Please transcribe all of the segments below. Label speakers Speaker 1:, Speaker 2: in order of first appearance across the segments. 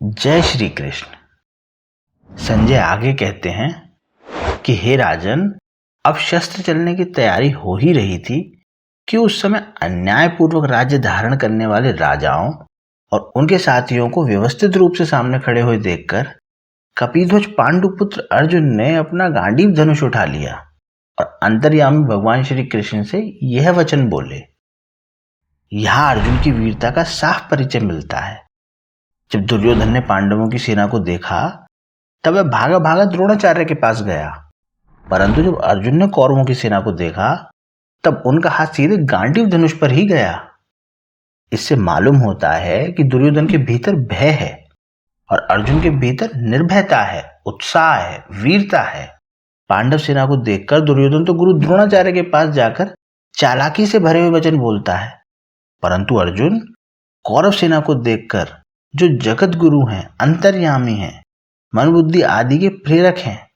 Speaker 1: जय श्री कृष्ण। संजय आगे कहते हैं कि हे राजन, अब शस्त्र चलने की तैयारी हो ही रही थी कि उस समय अन्यायपूर्वक राज्य धारण करने वाले राजाओं और उनके साथियों को व्यवस्थित रूप से सामने खड़े हुए देखकर कपिध्वज पांडुपुत्र अर्जुन ने अपना गांडीव धनुष उठा लिया और अंतर्यामी भगवान श्री कृष्ण से यह वचन बोले। यहां अर्जुन की वीरता का साफ परिचय मिलता है। जब दुर्योधन ने पांडवों की सेना को देखा तब वह भागा भागा द्रोणाचार्य के पास गया, परंतु जब अर्जुन ने कौरवों की सेना को देखा तब उनका हाथ सीधे गांडीव धनुष पर ही गया। इससे मालूम होता है कि दुर्योधन के भीतर भय है और अर्जुन के भीतर निर्भयता है, उत्साह है, वीरता है। पांडव सेना को देखकर दुर्योधन तो गुरु द्रोणाचार्य के पास जाकर चालाकी से भरे हुए वचन बोलता है, परंतु अर्जुन कौरव सेना को देखकर जो जगत गुरु हैं, अंतर्यामी हैं, मन बुद्धि आदि के प्रेरक हैं,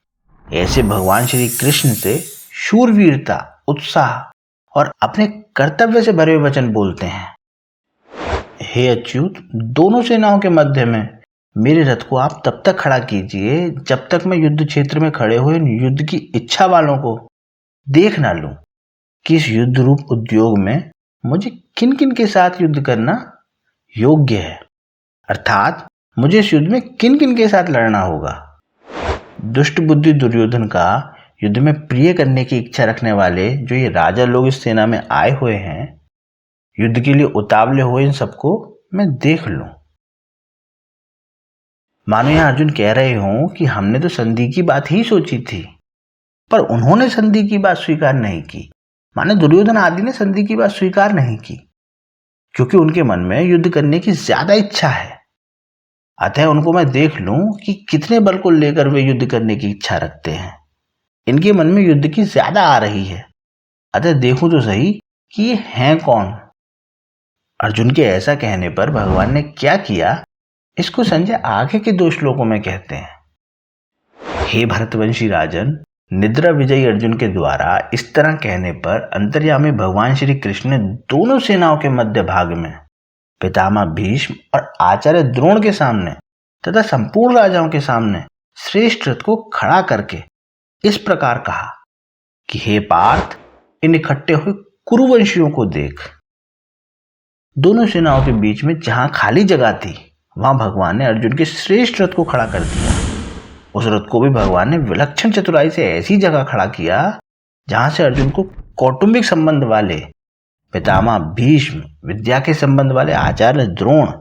Speaker 1: ऐसे भगवान श्री कृष्ण से शूरवीरता, उत्साह और अपने कर्तव्य से भरे हुए वचन बोलते हैं। हे अच्युत, दोनों सेनाओं के मध्य में मेरे रथ को आप तब तक खड़ा कीजिए जब तक मैं युद्ध क्षेत्र में खड़े हुए युद्ध की इच्छा वालों को देख ना लूं कि इस युद्ध रूप उद्योग में मुझे किन किन के साथ युद्ध करना योग्य है, अर्थात मुझे इस युद्ध में किन किन के साथ लड़ना होगा। दुष्ट बुद्धि दुर्योधन का युद्ध में प्रिय करने की इच्छा रखने वाले जो ये राजा लोग इस सेना में आए हुए हैं, युद्ध के लिए उतावले हुए इन सबको मैं देख लूं। मानो यहां अर्जुन कह रहे हों कि हमने तो संधि की बात ही सोची थी, पर उन्होंने संधि की बात स्वीकार नहीं की। माने दुर्योधन आदि ने संधि की बात स्वीकार नहीं की क्योंकि उनके मन में युद्ध करने की ज्यादा इच्छा है। अतः उनको मैं देख लूं कि कितने बल को लेकर वे युद्ध करने की इच्छा रखते हैं। इनके मन में युद्ध की ज्यादा आ रही है, अतः देखूं तो सही कि ये हैं कौन। अर्जुन के ऐसा कहने पर भगवान ने क्या किया, इसको संजय आगे के 2 श्लोकों में कहते हैं। हे भरतवंशी राजन, निद्रा विजयी अर्जुन के द्वारा इस तरह कहने पर अंतर्यामी भगवान श्री कृष्ण ने दोनों सेनाओं के मध्य भाग में पितामह भीष्म और आचार्य द्रोण के सामने तथा संपूर्ण राजाओं के सामने श्रेष्ठ रथ को खड़ा करके इस प्रकार कहा कि हे पार्थ, इन इकट्ठे हुए कुरुवंशियों को देख। दोनों सेनाओं के बीच में जहां खाली जगह थी वहां भगवान ने अर्जुन के श्रेष्ठ रथ को खड़ा कर दिया। उस रथ को भी भगवान ने विलक्षण चतुराई से ऐसी जगह खड़ा किया जहां से अर्जुन को कौटुंबिक संबंध वाले पितामह भीष्म, विद्या के संबंध वाले आचार्य द्रोण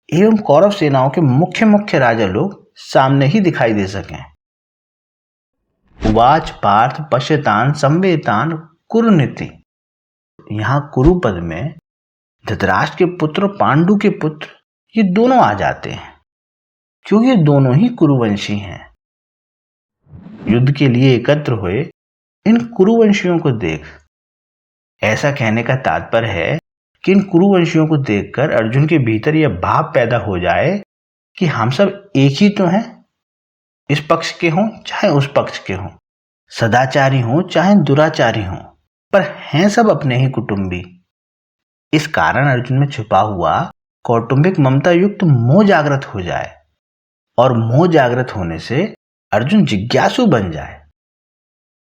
Speaker 1: एवं कौरव सेनाओं के मुख्य मुख्य राजा लोग सामने ही दिखाई दे सकें। उवाच पार्थ पश्यतान संवेतान कुरुनीति। यहां कुरु पद में धृतराष्ट्र के पुत्र पांडु के पुत्र ये दोनों आ जाते हैं क्योंकि ये दोनों ही कुरुवंशी हैं। युद्ध के लिए एकत्र हुए इन कुरुवंशियों को देख। ऐसा कहने का तात्पर्य है कि इन कुरुवंशियों को देखकर अर्जुन के भीतर यह भाव पैदा हो जाए कि हम सब एक ही तो हैं, इस पक्ष के हों चाहे उस पक्ष के हों, सदाचारी हों चाहे दुराचारी हों, पर हैं सब अपने ही कुटुंबी। इस कारण अर्जुन में छुपा हुआ कौटुंबिक ममता युक्त मोह जागृत हो जाए और मोह जागृत होने से अर्जुन जिज्ञासु बन जाए,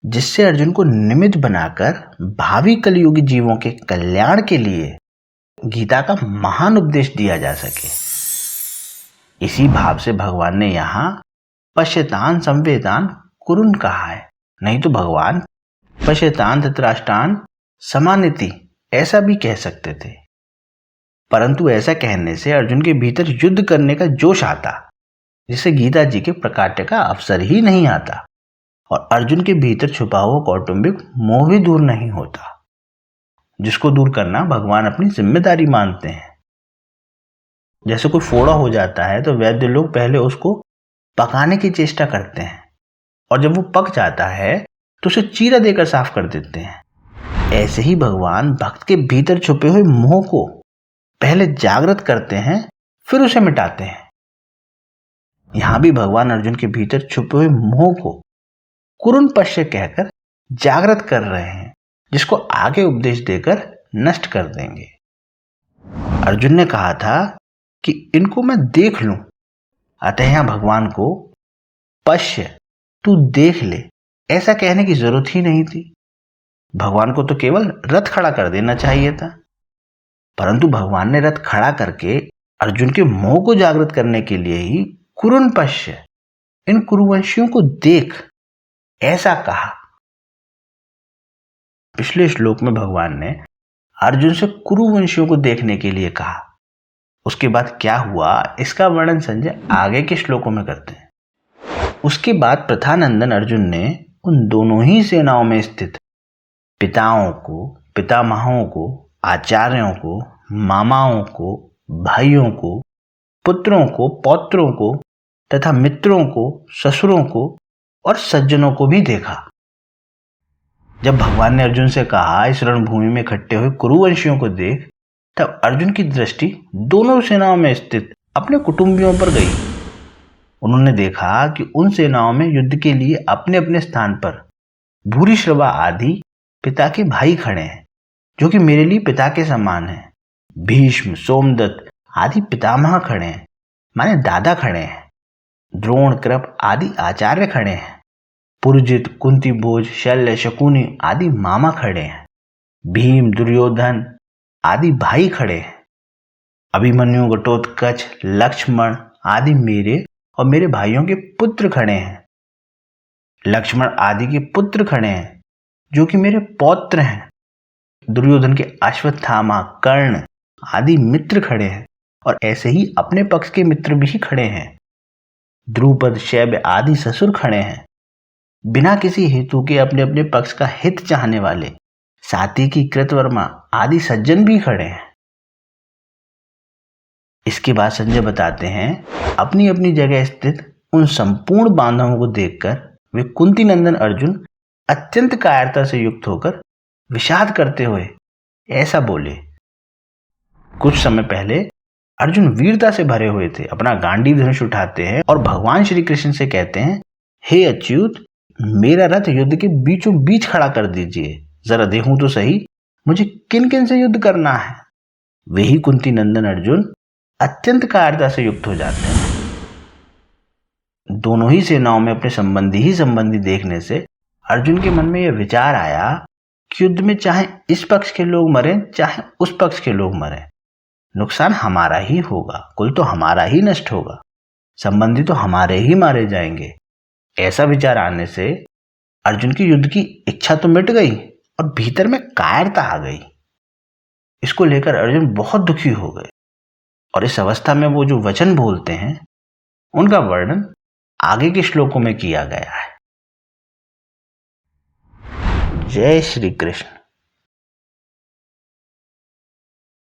Speaker 1: जिससे अर्जुन को निमित्त बनाकर भावी कलयुगी जीवों के कल्याण के लिए गीता का महान उपदेश दिया जा सके। इसी भाव से भगवान ने यहां पश्यतान संवेतान कुरुन कहा है, नहीं तो भगवान पश्यतान धृतराष्ट्रान समानिति ऐसा भी कह सकते थे, परंतु ऐसा कहने से अर्जुन के भीतर युद्ध करने का जोश आता, जिससे गीता जी के प्रकाट्य का अवसर ही नहीं आता और अर्जुन के भीतर छुपा हुआ कौटुंबिक मोह भी दूर नहीं होता, जिसको दूर करना भगवान अपनी जिम्मेदारी मानते हैं। जैसे कोई फोड़ा हो जाता है तो वैद्य लोग पहले उसको पकाने की चेष्टा करते हैं और जब वो पक जाता है तो उसे चीरा देकर साफ कर देते हैं। ऐसे ही भगवान भक्त के भीतर छुपे हुए मोह को पहले जागृत करते हैं, फिर उसे मिटाते हैं। यहां भी भगवान अर्जुन के भीतर छुपे हुए मोह को कुरुन पश्य कहकर जागृत कर रहे हैं, जिसको आगे उपदेश देकर नष्ट कर देंगे। अर्जुन ने कहा था कि इनको मैं देख लूं, अतः यहाँ भगवान को पश्य, तू देख ले, ऐसा कहने की जरूरत ही नहीं थी। भगवान को तो केवल रथ खड़ा कर देना चाहिए था, परंतु भगवान ने रथ खड़ा करके अर्जुन के मोह को जागृत करने के लिए ही कुरुन पश्य, इन कुरुवंशियों को देख, ऐसा कहा। पिछले श्लोक में भगवान ने अर्जुन से कुरुवंशियों को देखने के लिए कहा। उसके बाद क्या हुआ इसका वर्णन संजय आगे के श्लोकों में करते हैं। उसके बाद प्रथानंदन अर्जुन ने उन दोनों ही सेनाओं में स्थित पिताओं को, पितामहों को, आचार्यों को, मामाओं को, भाइयों को, पुत्रों को, पौत्रों को तथा मित्रों को, ससुरों को और सज्जनों को भी देखा। जब भगवान ने अर्जुन से कहा इस रणभूमि में इकट्ठे हुए कुरुवंशियों को देख, तब अर्जुन की दृष्टि दोनों सेनाओं में स्थित अपने कुटुंबियों पर गई। उन्होंने देखा कि उन सेनाओं में युद्ध के लिए अपने अपने स्थान पर भूरिश्रवा आदि पिता के भाई खड़े हैं, जो कि मेरे लिए पिता के समान हैं। भीष्म, सोमदत्त आदि पितामह खड़े हैं, माने दादा खड़े हैं। द्रोण, कृप आदि आचार्य खड़े हैं। पुरजित, कुंती भोज, शल्य, शकुनी आदि मामा खड़े हैं। भीम, दुर्योधन आदि भाई खड़े हैं। अभिमन्यु, घटोत्कच, लक्ष्मण आदि मेरे और मेरे भाइयों के पुत्र खड़े हैं। लक्ष्मण आदि के पुत्र खड़े हैं, जो कि मेरे पौत्र हैं। दुर्योधन के अश्वत्थामा, कर्ण आदि मित्र खड़े हैं, और ऐसे ही अपने पक्ष के मित्र भी खड़े हैं। द्रुपद, शैब्य आदि ससुर खड़े हैं। बिना किसी हेतु के अपने अपने पक्ष का हित चाहने वाले सात्विकी, कृतवर्मा आदि सज्जन भी खड़े हैं। इसके बाद संजय बताते हैं, अपनी अपनी जगह स्थित उन संपूर्ण बांधवों को देखकर वे कुंती नंदन अर्जुन अत्यंत कायरता से युक्त होकर विषाद करते हुए ऐसा बोले। कुछ समय पहले अर्जुन वीरता से भरे हुए थे, अपना गांडीव धनुष उठाते हैं और भगवान श्री कृष्ण से कहते हैं, हे अच्युत, मेरा रथ युद्ध के बीचों बीच खड़ा कर दीजिए, जरा देखूं तो सही मुझे किन किन से युद्ध करना है। वे ही कुंती नंदन अर्जुन अत्यंत कायरता से युक्त हो जाते हैं। दोनों ही सेनाओं में अपने संबंधी ही संबंधी देखने से अर्जुन के मन में यह विचार आया कि युद्ध में चाहे इस पक्ष के लोग मरें चाहे उस पक्ष के लोग मरें, नुकसान हमारा ही होगा, कुल तो हमारा ही नष्ट होगा, संबंधी तो हमारे ही मारे जाएंगे। ऐसा विचार आने से अर्जुन की युद्ध की इच्छा तो मिट गई और भीतर में कायरता आ गई। इसको लेकर अर्जुन बहुत दुखी हो गए, और इस अवस्था में वो जो वचन बोलते हैं उनका वर्णन आगे के श्लोकों में किया गया है। जय श्री कृष्ण।